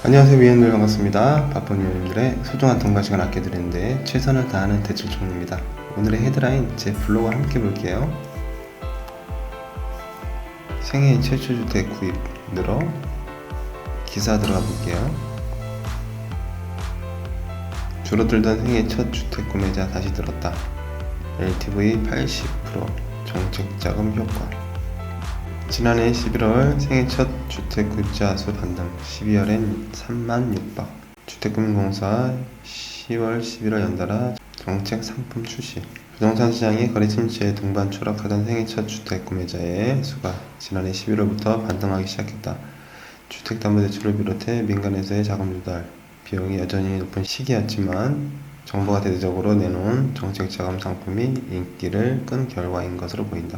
안녕하세요, 위원들 반갑습니다. 바쁜 위원들의 소중한 통과 시간 아껴드리는데 최선을 다하는 대출 총리입니다. 오늘의 헤드라인 제 블로그와 함께 볼게요. 생애 최초 주택 구입 늘어 기사 들어가 볼게요. 줄어들던 생애 첫 주택 구매자 다시 늘었다. LTV 80% 정책자금 효과. 지난해 11월 생애 첫 주택 구입자 수 반등, 12월엔 3만 6박. 주택금융공사 10월, 11월 연달아 정책 상품 출시. 부동산 시장이 거래 침체에 동반 추락하던 생애 첫 주택 구매자의 수가 지난해 11월부터 반등하기 시작했다. 주택담보대출을 비롯해 민간에서의 자금 조달 비용이 여전히 높은 시기였지만 정부가 대대적으로 내놓은 정책자금 상품이 인기를 끈 결과인 것으로 보인다.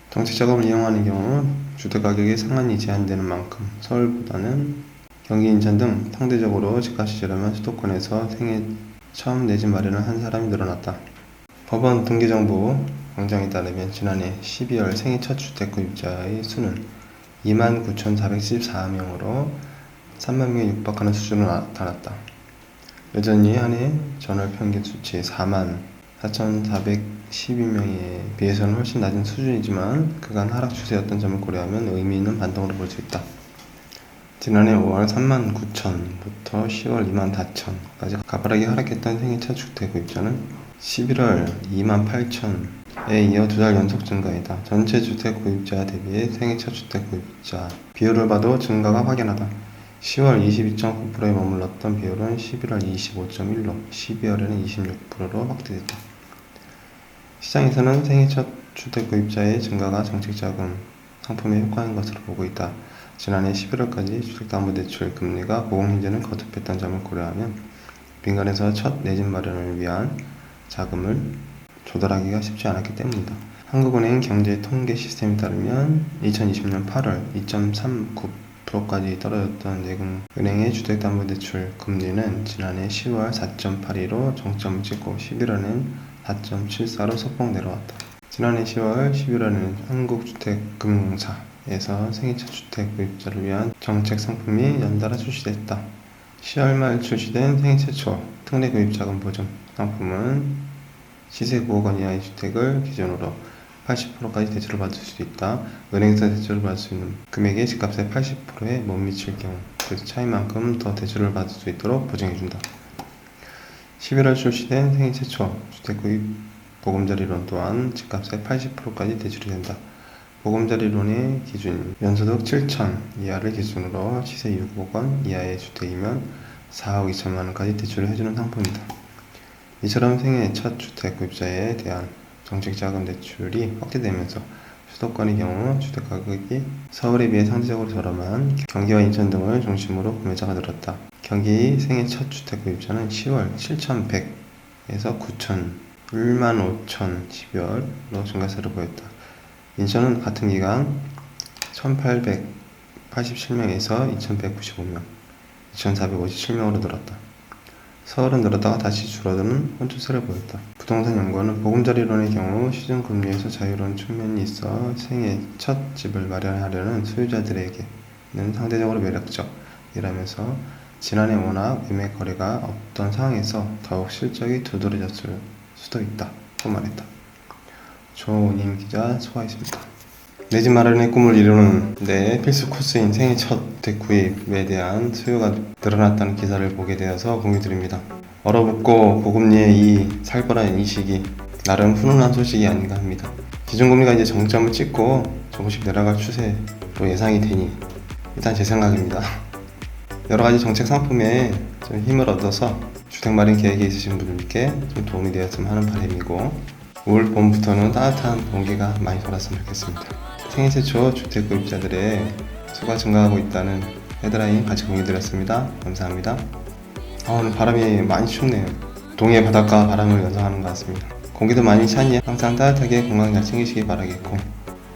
정책자금을 이용하는 경우 주택가격이 상한이 제한되는 만큼 서울보다는 경기, 인천 등 상대적으로 집값이 저렴한 수도권에서 생애 처음 내 집 마련을 한 사람이 늘어났다. 법원 등기정보 공장에 따르면 지난해 12월 생애 첫 주택 구입자의 수는 29,414명으로 3만 명에 육박하는 수준으로 나타났다. 여전히 한 해 전월 평균 수치 44,412명에 비해서는 훨씬 낮은 수준이지만 그간 하락 추세였던 점을 고려하면 의미 있는 반등으로 볼 수 있다. 지난해 5월 39,000부터 10월 24,000까지 가파르게 하락했던 생애 첫 주택 구입자는 11월 28,000에 이어 2달 연속 증가이다. 전체 주택 구입자 대비해 생애 첫 주택 구입자 비율을 봐도 증가가 확연하다. 10월 22.9%에 머물렀던 비율은 11월 25.1로, 12월에는 26%로 확대됐다. 시장에서는 생애 첫 주택 구입자의 증가가 정책자금 상품의 효과인 것으로 보고 있다. 지난해 11월까지 주택담보대출 금리가 고공행진을 거듭했던 점을 고려하면 민간에서 첫 내 집 마련을 위한 자금을 조달하기가 쉽지 않았기 때문이다. 한국은행 경제통계 시스템에 따르면 2020년 8월 2.39%까지 떨어졌던 내국은행의 주택담보대출 금리는 지난해 10월 4.82로 정점을 찍고 11월엔 4.74로 소폭 내려왔다. 지난해 10월, 11월에는 한국주택금융공사에서 생애 첫 주택 구입자를 위한 정책 상품이 연달아 출시됐다. 10월 말 출시된 생애 최초 특례 구입자금 보증 상품은 시세 9억 원 이하의 주택을 기준으로 80%까지 대출을 받을 수 있다. 은행에서 대출을 받을 수 있는 금액의 집값의 80%에 못 미칠 경우 그 차이만큼 더 대출을 받을 수 있도록 보증해준다. 11월 출시된 생애 최초 주택 구입 보금자리론 또한 집값의 80%까지 대출이 된다. 보금자리론의 기준 연소득 7천 이하를 기준으로 시세 6억 원 이하의 주택이면 4억 2천만 원까지 대출을 해주는 상품이다. 이처럼 생애 첫 주택 구입자에 대한 정책자금 대출이 확대되면서 수도권의 경우 주택가격이 서울에 비해 상대적으로 저렴한 경기와 인천 등을 중심으로 구매자가 늘었다. 경기 생애 첫 주택 구입자는 10월 7,100에서 9,000, 15,000 12월로 증가세를 보였다. 인천은 같은 기간 1,887명에서 2,195명, 2,457명으로 늘었다. 서울은 늘었다가 다시 줄어드는 혼조세를 보였다. 부동산 연구원은 보금자리론의 경우 시중금리에서 자유로운 측면이 있어 생애 첫 집을 마련하려는 소유자들에게는 상대적으로 매력적이라면서 지난해 워낙 매매 거래가 없던 상황에서 더욱 실적이 두드러졌을 수도 있다 고 말했다. 조님 기자 수고하셨습니다. 내 집 마련의 꿈을 이루는 데 필수 코스인 생애 첫 주택 구입에 대한 수요가 늘어났다는 기사를 보게 되어서 공유드립니다. 얼어붙고 고금리의 이 살벌한 인식이 나름 훈훈한 소식이 아닌가 합니다. 기준금리가 이제 정점을 찍고 조금씩 내려갈 추세로 예상이 되니 일단 제 생각입니다. 여러가지 정책 상품에 좀 힘을 얻어서 주택 마련 계획이 있으신 분들께 좀 도움이 되었으면 하는 바람이고 올 봄부터는 따뜻한 공기가 많이 돌았으면 좋겠습니다. 생애 최초 주택 구입자들의 수가 증가하고 있다는 헤드라인 같이 공유드렸습니다. 감사합니다. 오늘 바람이 많이 춥네요. 동해 바닷가 바람을 연상하는 것 같습니다. 공기도 많이 차니 항상 따뜻하게 건강 잘 챙기시기 바라겠고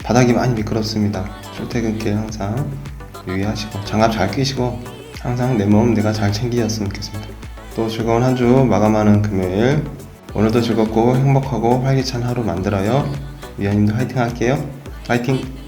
바닥이 많이 미끄럽습니다. 출퇴근길 항상 유의하시고 장갑 잘 끼시고 항상 내 몸 내가 잘 챙기셨으면 좋겠습니다. 또 즐거운 한 주 마감하는 금요일 오늘도 즐겁고 행복하고 활기찬 하루 만들어요. 위원님도 화이팅 할게요. 화이팅!